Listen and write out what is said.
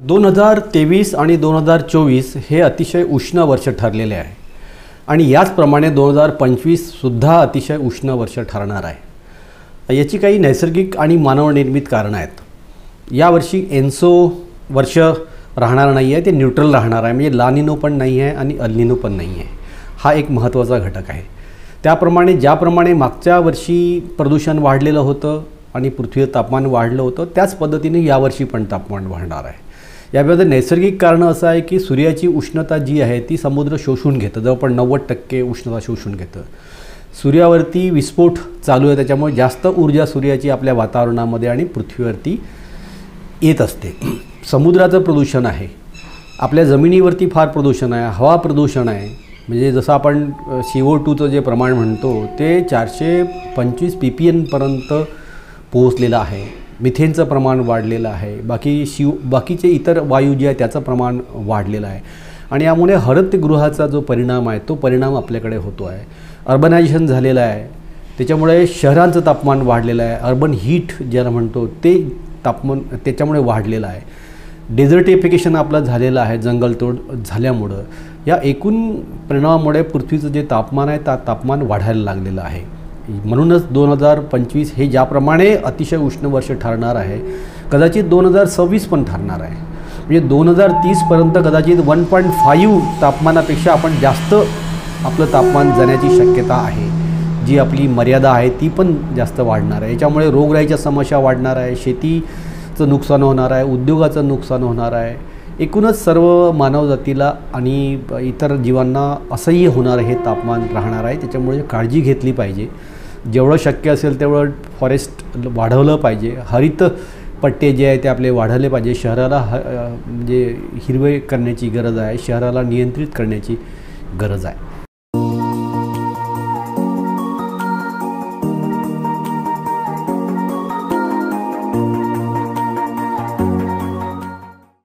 2023 आणि 2024 हे अतिशय उष्ण वर्ष ठरलेले आहे आणि याचप्रमाणे 2025 सुद्धा अतिशय उष्ण वर्ष ठरणार आहे। याची काही नैसर्गिक आणि मानवनिर्मित कारणं आहेत। यावर्षी एन्सो वर्ष राहणार नाही आहे, ते न्यूट्रल राहणार आहे, म्हणजे ला निनो पण नाही आहे आणि अल निनो पण नाही आहे। हा एक महत्त्वाचा घटक आहे। त्याप्रमाणे ज्याप्रमाणे मागच्या वर्षी प्रदूषण वाढलेलं होतं आणि पृथ्वीचं तापमान वाढलं होतं, त्याच पद्धतीने यावर्षी पण तापमान वाढणार आहे। यामध्ये नैसर्गिक कारण असं आहे की सूर्याची उष्णता जी आहे ती समुद्र शोषून घेतं, जवळपास 90% उष्णता शोषून घेतं। सूर्यावरती विस्फोट चालू आहे, त्याच्यामुळे जास्त ऊर्जा सूर्याची आपल्या वातावरणामध्ये आणि पृथ्वीवरती येत असते। समुद्राचं प्रदूषण आहे, आपल्या जमिनीवरती फार प्रदूषण आहे, हवा प्रदूषण आहे। म्हणजे जसं आपण CO2चं जे प्रमाण म्हणतो ते 425 ppm पर्यंत पोहोचलेलं आहे। मिथेनचं प्रमाण वाढलेलं आहे, बाकीचे इतर वायू जे आहे त्याचं प्रमाण वाढलेलं आहे आणि यामुळे हरितगृहाचा जो परिणाम आहे तो परिणाम आपल्याकडे होतो आहे। अर्बनायझेशन झालेलं आहे, त्याच्यामुळे शहरांचं तापमान वाढलेलं आहे। अर्बन हीट ज्याला म्हणतो ते तापमान त्याच्यामुळे वाढलेलं आहे। डेझर्टिफिकेशन आपलं झालेलं आहे जंगलतोड झाल्यामुळं। या एकूण परिणामामुळे पृथ्वीचं जे तापमान आहे तापमान वाढायला लागलेलं आहे। म्हणूनच 2025 हे ज्याप्रमाणे अतिशय उष्ण वर्ष ठरणार आहे, कदाचित 2026 पण ठरणार आहे। म्हणजे 2030 पर्यंत कदाचित 1.5 तापमानापेक्षा आपण जास्त आपलं तापमान जाण्याची शक्यता आहे। जी आपली मर्यादा आहे ती पण जास्त वाढणार आहे। याच्यामुळे रोगराईच्या समस्या वाढणार आहे, शेतीचं नुकसान होणार आहे, उद्योगाचं नुकसान होणार आहे। एकूणच सर्व मानवजातीला आणि इतर जीवांना असह्य होणार हे तापमान राहणार आहे। त्याच्यामुळे काळजी घेतली पाहिजे। जेवढं शक्य असेल तेवढं फॉरेस्ट वाढवलं पाहिजे, हरित पट्टे जे आहे ते आपले वाढवले पाहिजे। शहराला म्हणजे हिरवे करण्याची गरज आहे, शहराला नियंत्रित करण्याची गरज आहे।